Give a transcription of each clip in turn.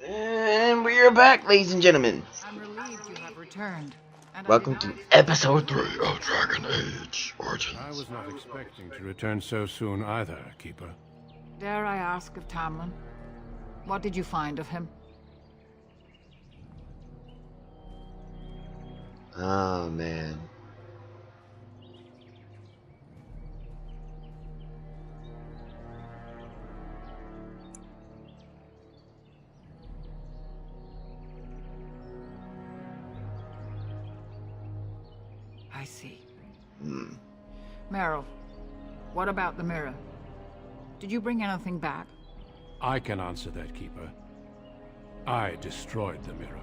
And we are back, ladies and gentlemen. I'm relieved you have returned. And Welcome to episode 3 of Dragon Age Origins. I was not expecting to return so soon either, Keeper. Dare I ask of Tamlin? What did you find of him? Oh, man. I see. Hmm. Meryl, what about the mirror? Did you bring anything back? I can answer that, Keeper. I destroyed the mirror.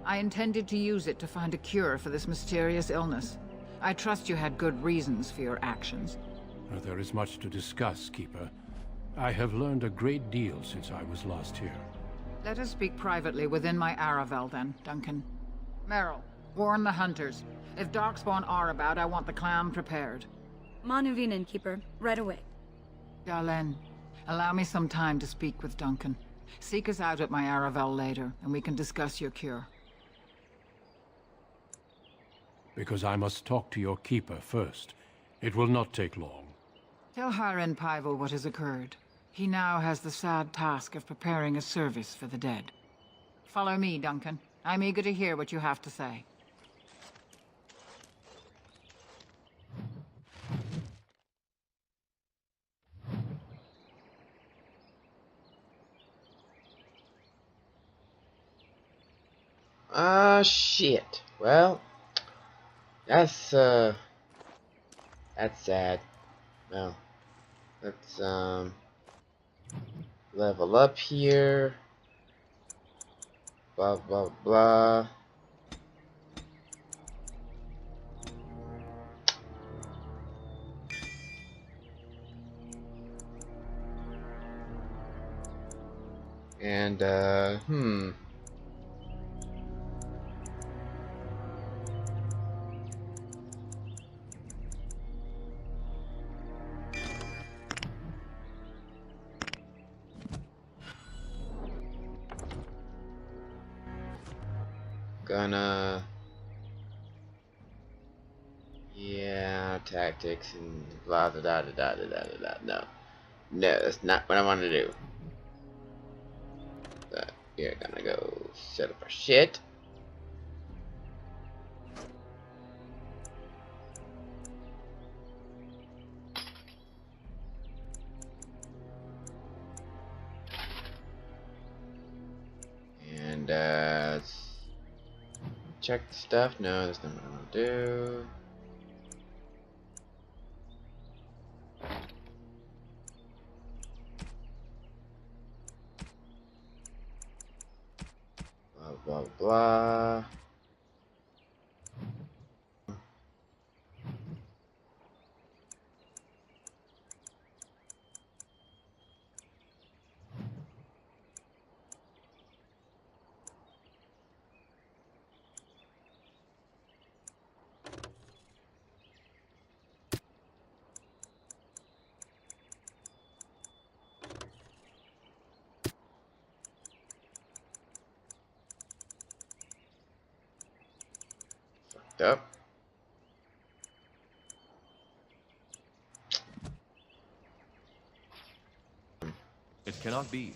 I intended to use it to find a cure for this mysterious illness. I trust you had good reasons for your actions. There is much to discuss, Keeper. I have learned a great deal since I was last here. Let us speak privately within my Aravel then, Duncan. Meryl, warn the hunters. If Darkspawn are about, I want the clan prepared. Manuvinen, Keeper. Right away. Darlene, allow me some time to speak with Duncan. Seek us out at my Aravel later, and we can discuss your cure. Because I must talk to your Keeper first. It will not take long. Tell Hiren Pyvel what has occurred. He now has the sad task of preparing a service for the dead. Follow me, Duncan. I'm eager to hear what you have to say. Ah, shit. Well, that's sad. Well, let's, level up here. Blah, blah, blah. And, gonna... Yeah, tactics and blah, da, da, da, da, da, da, da, da. No. No, that's not what I want to do. But we're gonna go set up our shit. And, let's check the stuff. No, that's not what I want to do. Blah, blah, blah. Fucked up. It cannot be.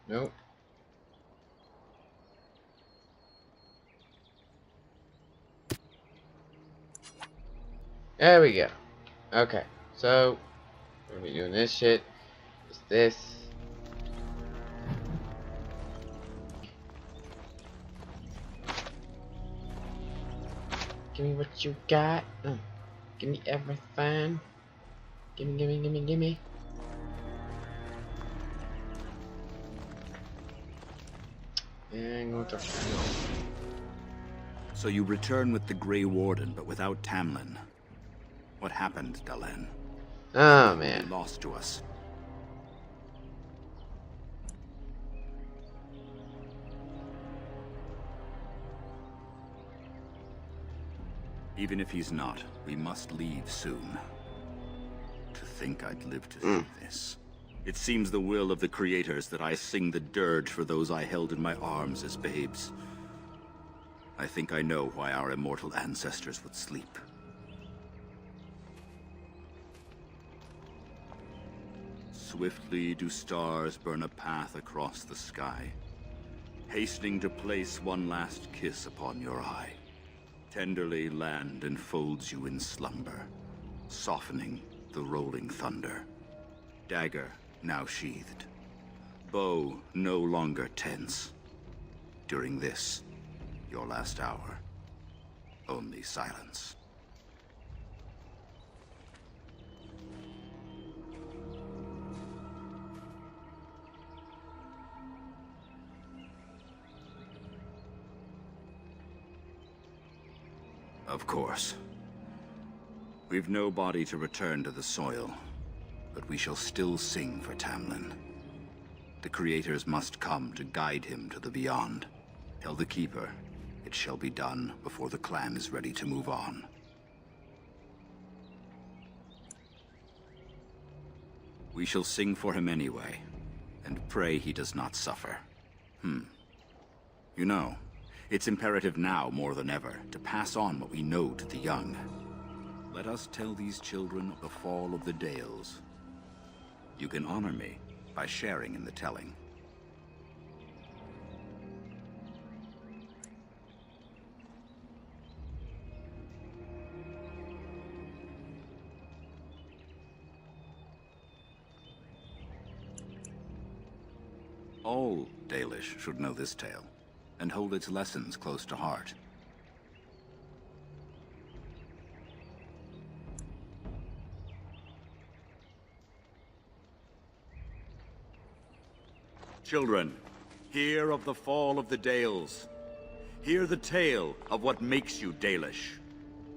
Nope. There we go. Okay, so we're gonna be doing this shit. It's this. Give me what you got. Give me everything. Gimme, gimme, gimme, gimme. And go to So you return with the Grey Warden, but without Tamlin. What happened, Dalen? Oh He man. lost to us. Even if he's not, we must leave soon. To think I'd live to see this. It seems the will of the creators that I sing the dirge for those I held in my arms as babes. I think I know why our immortal ancestors would sleep. Swiftly do stars burn a path across the sky, hastening to place one last kiss upon your eye. Tenderly land enfolds you in slumber, softening the rolling thunder. Dagger now sheathed, bow no longer tense. During this, your last hour, only silence. Of course. We've no body to return to the soil, but we shall still sing for Tamlin. The creators must come to guide him to the beyond. Tell the Keeper, it shall be done before the clan is ready to move on. We shall sing for him anyway, and pray he does not suffer. You know, it's imperative now more than ever to pass on what we know to the young. Let us tell these children of the fall of the Dales. You can honor me by sharing in the telling. All Dalish should know this tale, and hold its lessons close to heart. Children, hear of the fall of the Dales. Hear the tale of what makes you Dalish.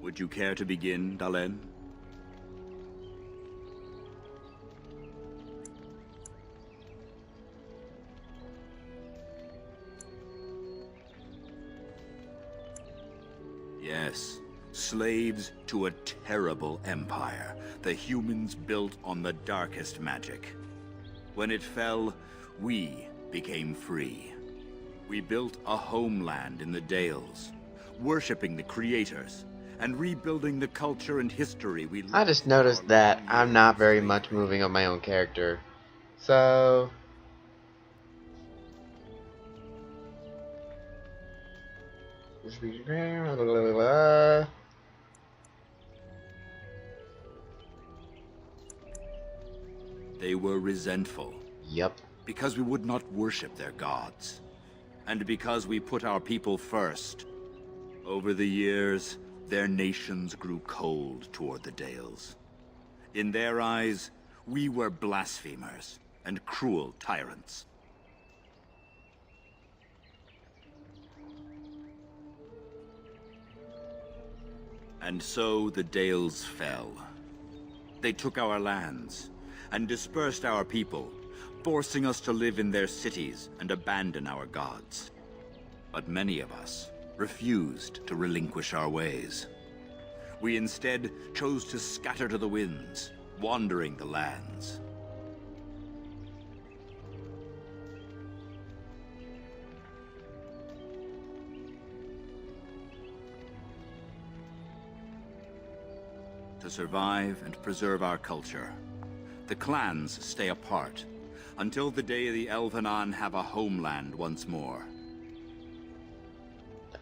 Would you care to begin, Dalen? Yes, slaves to a terrible empire the humans built on the darkest magic. When it fell, we became free. We built a homeland in the Dales, worshipping the creators, and rebuilding the culture and history we... I just noticed that I'm not very much moving on my own character. So... They were resentful. Yep. Because we would not worship their gods. And because we put our people first. Over the years, their nations grew cold toward the Dales. In their eyes, we were blasphemers and cruel tyrants. And so the Dales fell. They took our lands and dispersed our people, forcing us to live in their cities and abandon our gods. But many of us refused to relinquish our ways. We instead chose to scatter to the winds, wandering the lands. To survive and preserve our culture, the clans stay apart until the day the Elvenon have a homeland once more.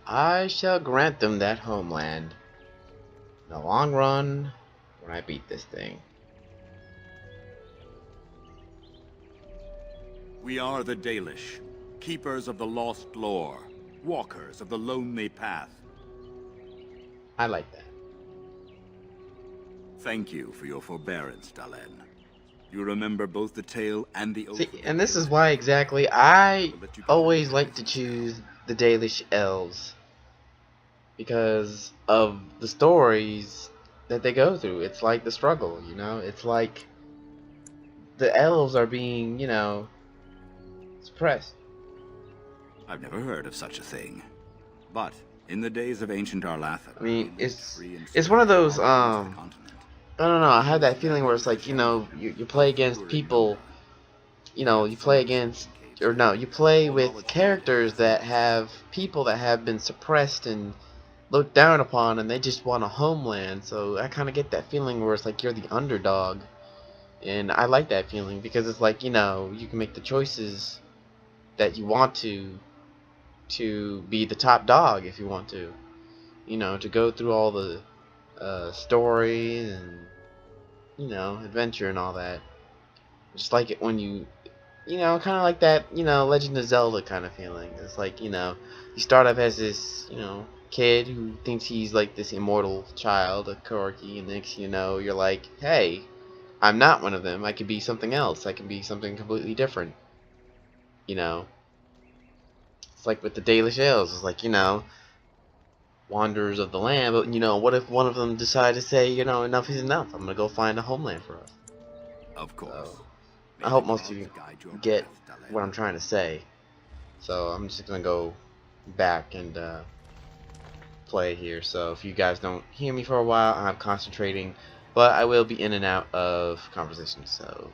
I shall grant them that homeland. In the long run, when I beat this thing. We are the Dalish, keepers of the lost lore, walkers of the lonely path. I like that. Thank you for your forbearance, Dalen. You remember both the tale and the oath. See, and this is why exactly I always like to choose the Dalish elves. Because of the stories that they go through. It's like the struggle, you know? It's like the elves are being, you know, suppressed. I've never heard of such a thing. But in the days of ancient Arlatha, I mean, it's one of those, I don't know, I have that feeling where it's like, you know, you play against people you know, you play against, or no, you play with characters that have people that have been suppressed and looked down upon, and they just want a homeland. So I kind of get that feeling where it's like you're the underdog, and I like that feeling because it's like, you know, you can make the choices that you want to be the top dog if you want to, you know, to go through all the story and, you know, adventure and all that. Just like it when you know, kind of like that, you know, Legend of Zelda kind of feeling. It's like, you know, you start off as this, you know, kid who thinks he's like this immortal child, a Korki, and next you know, you're like, hey, I'm not one of them. I could be something else. I can be something completely different. You know, it's like with the Dalish Elves. It's like, you know, wanderers of the land, but you know, what if one of them decide to say, you know, enough is enough? I'm gonna go find a homeland for us. Of course. So, May I the hope most of gods you guide your get path, Dalen. what I'm trying to say. So I'm just gonna go back and play here. So if you guys don't hear me for a while, I'm concentrating, but I will be in and out of conversations. So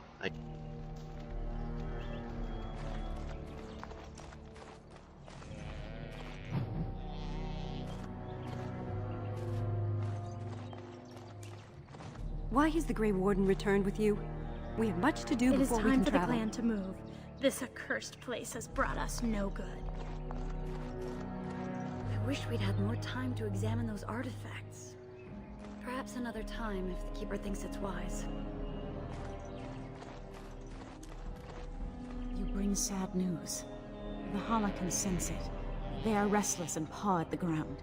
Why has the Grey Warden returned with you? We have much to do It is before we time can for the travel. clan to move. This accursed place has brought us no good. I wish we'd had more time to examine those artifacts. Perhaps another time if the Keeper thinks it's wise. You bring sad news. The Hala can sense it. They are restless and paw at the ground.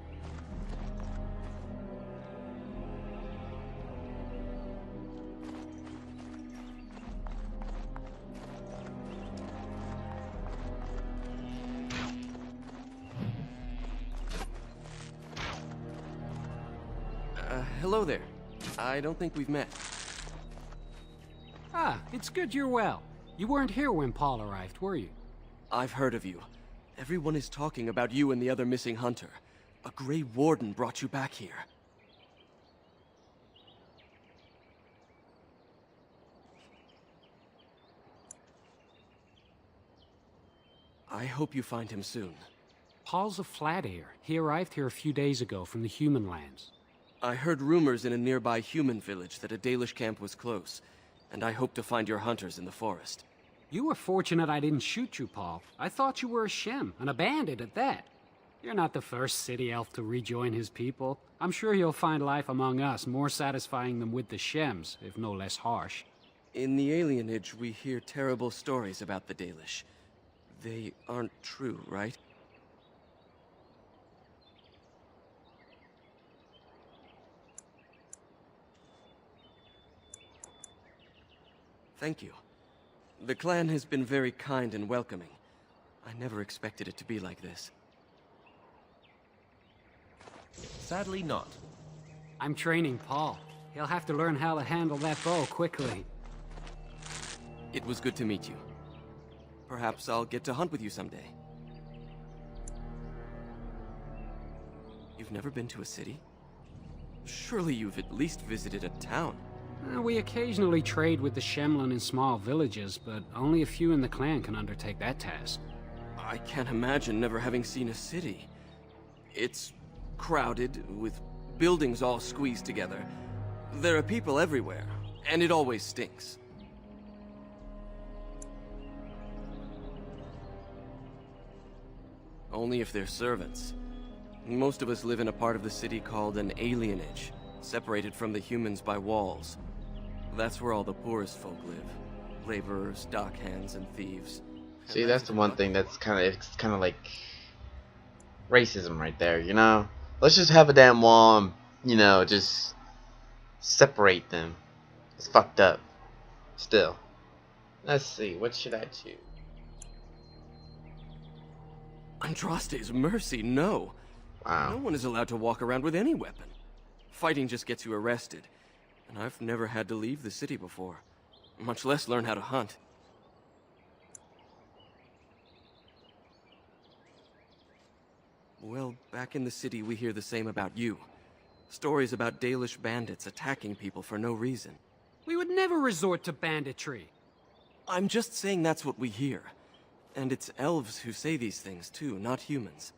Hello there. I don't think we've met. Ah, it's good you're well. You weren't here when Paul arrived, were you? I've heard of you. Everyone is talking about you and the other missing hunter. A Grey Warden brought you back here. I hope you find him soon. Paul's a flat air. He arrived here a few days ago from the human lands. I heard rumors in a nearby human village that a Dalish camp was close, and I hope to find your hunters in the forest. You were fortunate I didn't shoot you, Paul. I thought you were a Shem, and a bandit at that. You're not the first city elf to rejoin his people. I'm sure you'll find life among us more satisfying than with the Shems, if no less harsh. In the alienage, we hear terrible stories about the Dalish. They aren't true, right? Thank you. The clan has been very kind and welcoming. I never expected it to be like this. Sadly not. I'm training Paul. He'll have to learn how to handle that bow quickly. It was good to meet you. Perhaps I'll get to hunt with you someday. You've never been to a city? Surely you've at least visited a town. We occasionally trade with the Shemlin in small villages, but only a few in the clan can undertake that task. I can't imagine never having seen a city. It's crowded, with buildings all squeezed together. There are people everywhere, and it always stinks. Only if they're servants. Most of us live in a part of the city called an alienage, separated from the humans by walls. That's where all the poorest folk live. Laborers, dockhands, and thieves. see, that's the one thing that's kind of like racism right there, you know? Let's just have a damn wall and, you know, just separate them. It's fucked up. Still. Let's see, what should I choose? Andraste's mercy, no. Wow. No one is allowed to walk around with any weapon. Fighting just gets you arrested. And I've never had to leave the city before. Much less learn how to hunt. Well, back in the city we hear the same about you. Stories about Dalish bandits attacking people for no reason. We would never resort to banditry. I'm just saying that's what we hear. And it's elves who say these things too, not humans.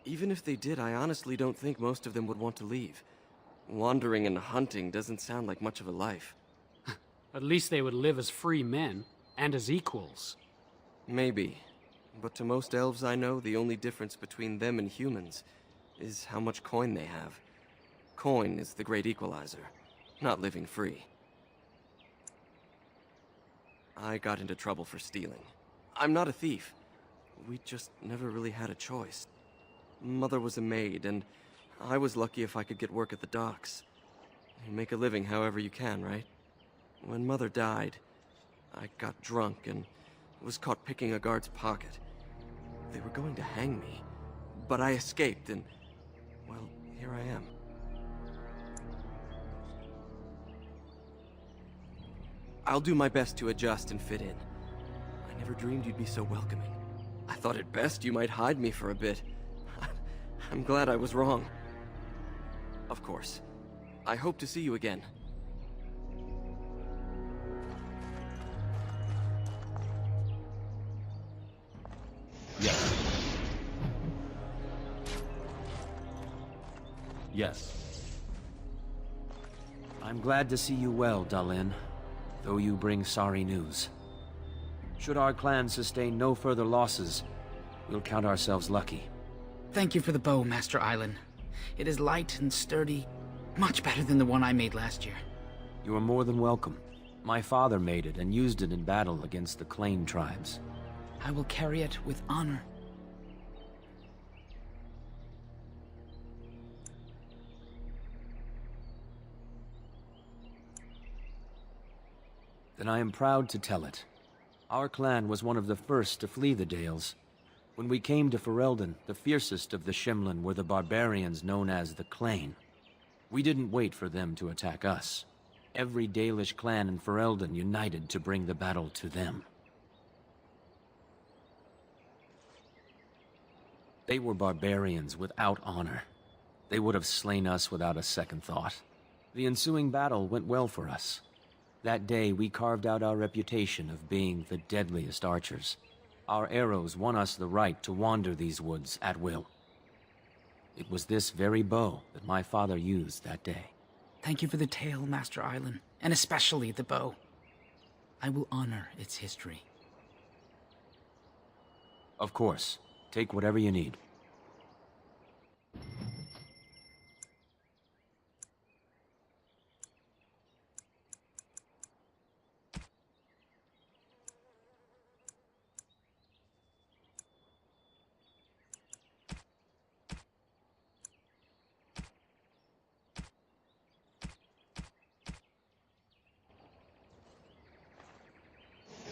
Even if they did, I honestly don't think most of them would want to leave. Wandering and hunting doesn't sound like much of a life. At least they would live as free men, and as equals. Maybe. But to most elves I know, the only difference between them and humans is how much coin they have. Coin is the great equalizer, not living free. I got into trouble for stealing. I'm not a thief. We just never really had a choice. Mother was a maid, and I was lucky if I could get work at the docks. You make a living however you can, right? When Mother died, I got drunk and was caught picking a guard's pocket. They were going to hang me, but I escaped and, well, here I am. I'll do my best to adjust and fit in. I never dreamed you'd be so welcoming. I thought at best you might hide me for a bit. I'm glad I was wrong. Of course. I hope to see you again. Yes. Yes. I'm glad to see you well, Dalin, though you bring sorry news. Should our clan sustain no further losses, we'll count ourselves lucky. Thank you for the bow, Master Island. It is light and sturdy, much better than the one I made last year. You are more than welcome. My father made it and used it in battle against the Claim tribes. I will carry it with honor. Then I am proud to tell it. Our clan was one of the first to flee the Dales. When we came to Ferelden, the fiercest of the Shimlin were the barbarians known as the Clain. We didn't wait for them to attack us. Every Dalish clan in Ferelden united to bring the battle to them. They were barbarians without honor. They would have slain us without a second thought. The ensuing battle went well for us. That day, we carved out our reputation of being the deadliest archers. Our arrows won us the right to wander these woods at will. It was this very bow that my father used that day. Thank you for the tale, Master Island, and especially the bow. I will honor its history. Of course. Take whatever you need.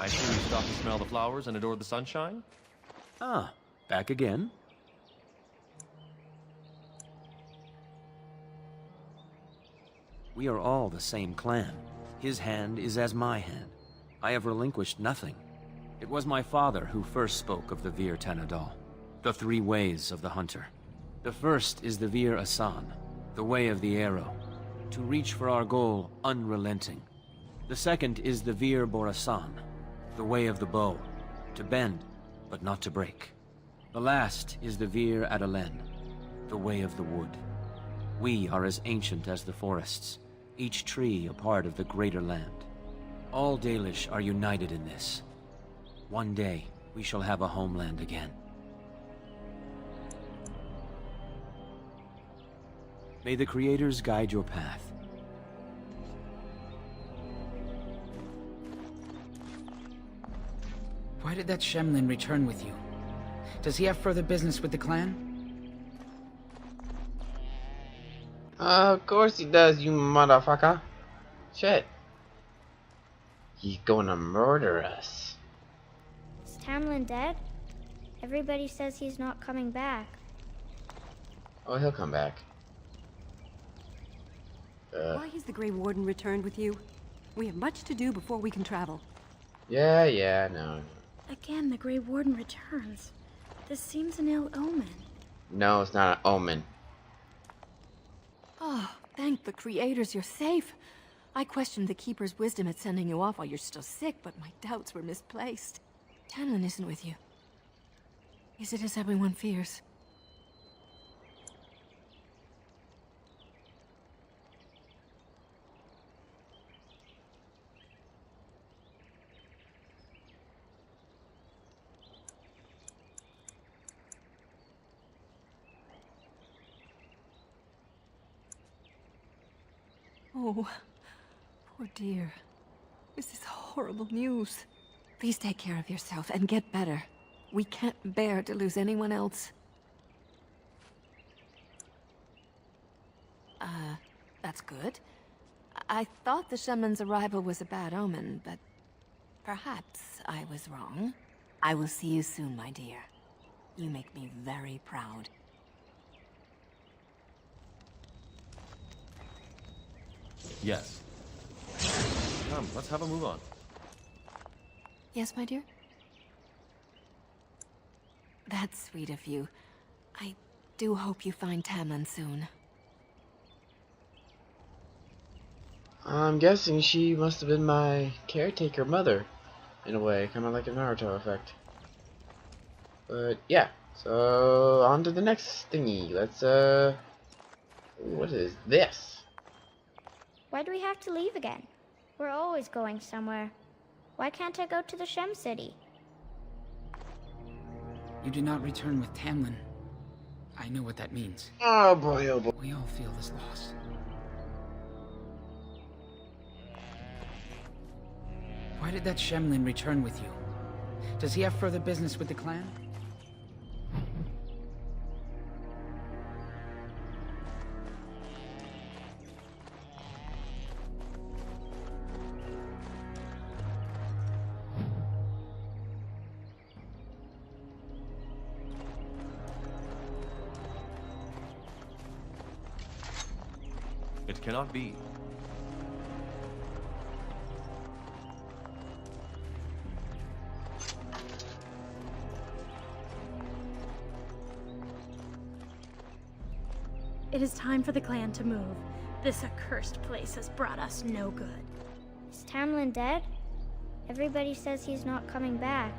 I see you stopped to smell the flowers and adore the sunshine? Ah, back again? We are all the same clan. His hand is as my hand. I have relinquished nothing. It was my father who first spoke of the Vir Tanadal, the three ways of the hunter. The first is the Vir Asan, the way of the arrow, to reach for our goal unrelenting. The second is the Vir Borasan, the way of the bow, to bend, but not to break. The last is the Vir Adalen, the way of the wood. We are as ancient as the forests, each tree a part of the greater land. All Dalish are united in this. One day, we shall have a homeland again. May the Creators guide your path. Why did that Shemlin return with you? Does he have further business with the clan? Of course he does, you motherfucker. Shit. He's gonna murder us. Is Tamlin dead? Everybody says he's not coming back. Oh, he'll come back. Why has the Grey Warden returned with you? We have much to do before we can travel. Yeah, no. Again, the Grey Warden returns. This seems an ill omen. No, it's not an omen. Oh, thank the Creators you're safe. I questioned the Keeper's wisdom at sending you off while you're still sick, but my doubts were misplaced. Tamlin isn't with you. Is it as everyone fears? Oh, poor dear. This is horrible news. Please take care of yourself and get better. We can't bear to lose anyone else. That's good. I thought the shaman's arrival was a bad omen, but perhaps I was wrong. I will see you soon, my dear. You make me very proud. Yes. Come, let's have a move on. Yes, my dear? That's sweet of you. I do hope you find Tamlin soon. I'm guessing she must have been my caretaker mother, in a way, kind of like a Naruto effect. But yeah, so on to the next thingy. Let's what is this? Why do we have to leave again? We're always going somewhere. Why can't I go to the Shem City? You did not return with Tamlin. I know what that means. Oh boy, oh boy. We all feel this loss. Why did that Shemlin return with you? Does he have further business with the clan? It cannot be. It is time for the clan to move. This accursed place has brought us no good. Is Tamlin dead? Everybody says he's not coming back.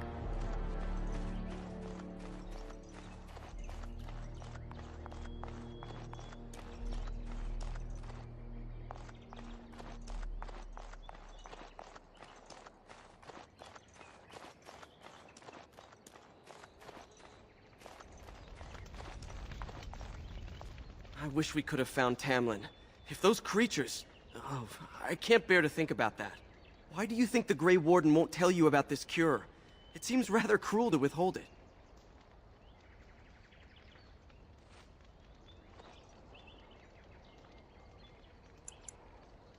I wish we could have found Tamlin. If those creatures... Oh, I can't bear to think about that. Why do you think the Grey Warden won't tell you about this cure? It seems rather cruel to withhold it.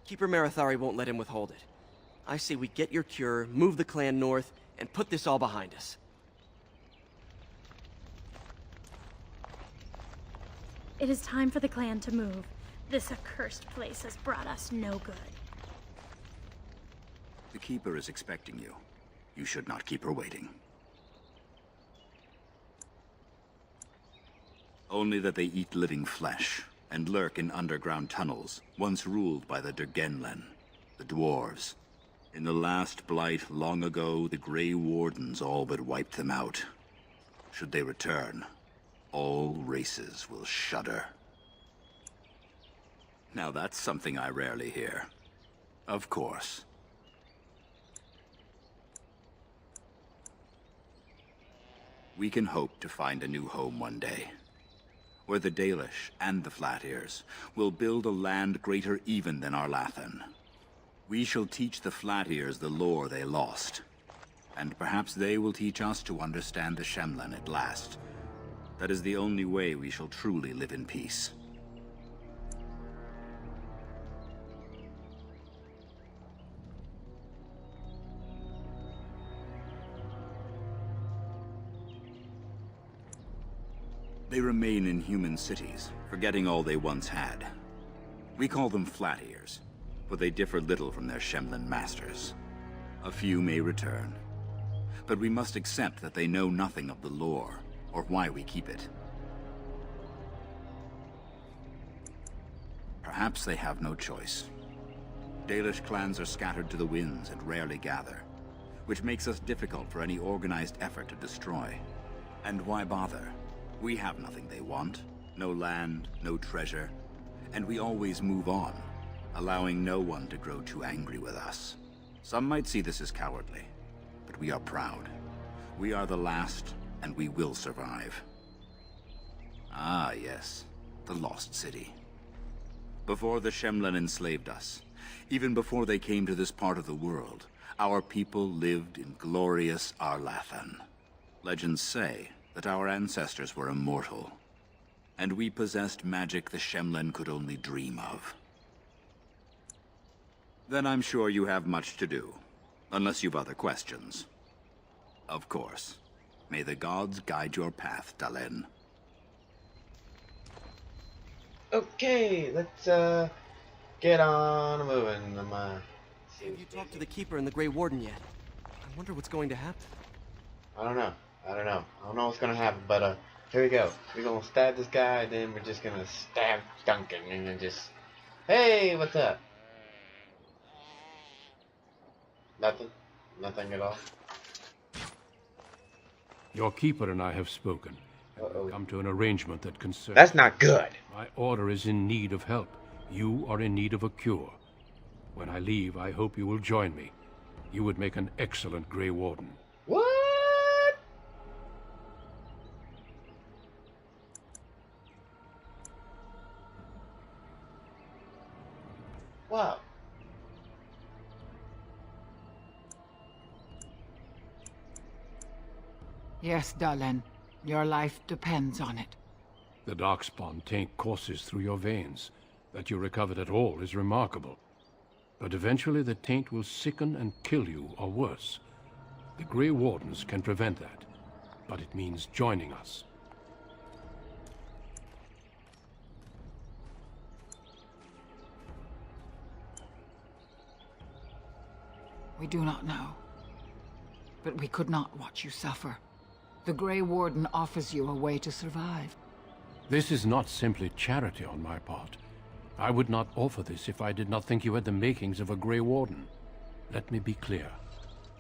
Keeper Marathari won't let him withhold it. I say we get your cure, move the clan north, and put this all behind us. It is time for the clan to move. This accursed place has brought us no good. The Keeper is expecting you. You should not keep her waiting. Only that they eat living flesh, and lurk in underground tunnels, once ruled by the Dergenlen, the dwarves. In the last blight long ago, the Grey Wardens all but wiped them out. Should they return, all races will shudder. Now that's something I rarely hear. Of course. We can hope to find a new home one day, where the Dalish and the Flat-Ears will build a land greater even than Arlathan. We shall teach the Flat-Ears the lore they lost, and perhaps they will teach us to understand the Shemlen at last. That is the only way we shall truly live in peace. They remain in human cities, forgetting all they once had. We call them Flat-Ears, for they differ little from their Shemlen masters. A few may return, but we must accept that they know nothing of the lore, or why we keep it. Perhaps they have no choice. Dalish clans are scattered to the winds and rarely gather, which makes us difficult for any organized effort to destroy. And why bother? We have nothing they want. No land, no treasure, and we always move on, allowing no one to grow too angry with us. Some might see this as cowardly, but we are proud. We are the last, and we will survive. Ah, yes, the Lost City. Before the Shemlen enslaved us, even before they came to this part of the world, our people lived in glorious Arlathan. Legends say that our ancestors were immortal, and we possessed magic the Shemlen could only dream of. Then I'm sure you have much to do, unless you've other questions. Of course. May the gods guide your path, Dalen. Okay, let's get on moving. Have you talked to the Keeper and the Grey Warden yet? I wonder what's going to happen. I don't know what's gonna happen, but here we go. We're gonna stab this guy, and then we're just gonna stab Duncan, and then just, hey, what's up? Nothing at all. Your Keeper and I have spoken, and we've come to an arrangement that concerns... That's not good. My order is in need of help. You are in need of a cure. When I leave, I hope you will join me. You would make an excellent Grey Warden. What? Wow. Yes, Dalen. Your life depends on it. The Darkspawn taint courses through your veins. That you recovered at all is remarkable. But eventually the taint will sicken and kill you, or worse. The Grey Wardens can prevent that, but it means joining us. We do not know. But we could not watch you suffer. The Grey Warden offers you a way to survive. This is not simply charity on my part. I would not offer this if I did not think you had the makings of a Grey Warden. Let me be clear.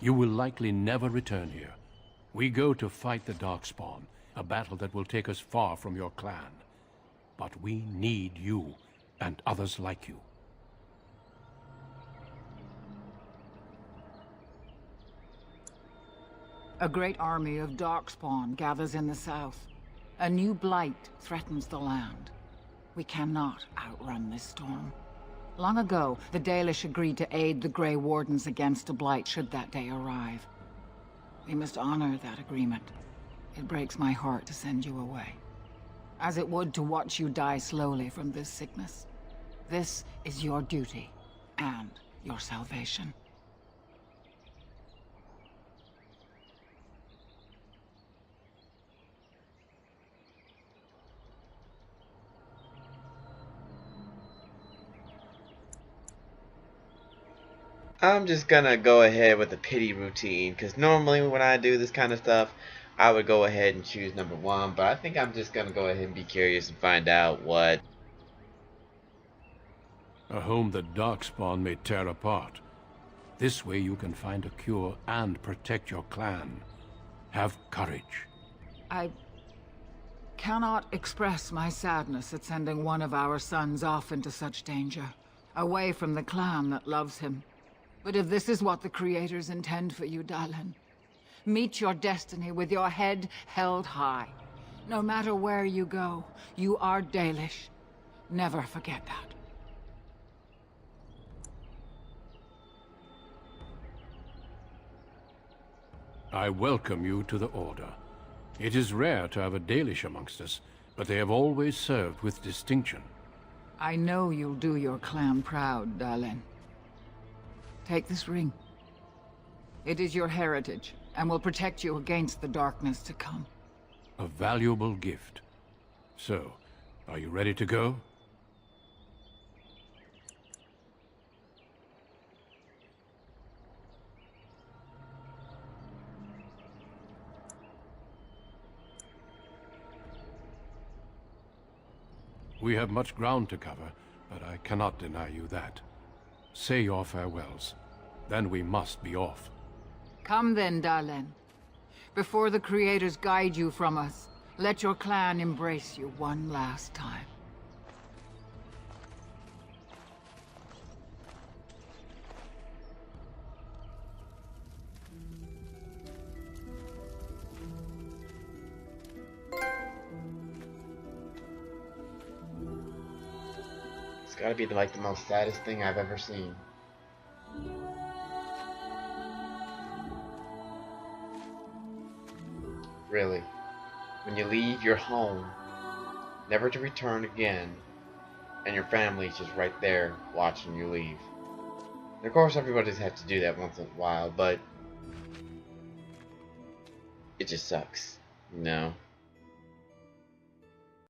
You will likely never return here. We go to fight the Darkspawn, a battle that will take us far from your clan. But we need you, and others like you. A great army of Darkspawn gathers in the south. A new blight threatens the land. We cannot outrun this storm. Long ago, the Dalish agreed to aid the Grey Wardens against a blight should that day arrive. We must honor that agreement. It breaks my heart to send you away, as it would to watch you die slowly from this sickness. This is your duty, and your salvation. I'm just gonna go ahead with the pity routine, because normally when I do this kind of stuff, I would go ahead and choose number 1, but I think I'm just gonna go ahead and be curious and find out what... A home that Darkspawn may tear apart. This way you can find a cure and protect your clan. Have courage. I cannot express my sadness at sending one of our sons off into such danger, away from the clan that loves him. But if this is what the Creators intend for you, Dalen, meet your destiny with your head held high. No matter where you go, you are Dalish. Never forget that. I welcome you to the Order. It is rare to have a Dalish amongst us, but they have always served with distinction. I know you'll do your clan proud, Dalen. Take this ring. It is your heritage, and will protect you against the darkness to come. A valuable gift. So, are you ready to go? We have much ground to cover, but I cannot deny you that. Say your farewells. Then we must be off. Come then, Dalen. Before the creators guide you from us, let your clan embrace you one last time. It's gotta be like the most saddest thing I've ever seen. Really. When you leave your home, never to return again, and your family's just right there watching you leave. And of course everybody's had to do that once in a while, but it just sucks, you know?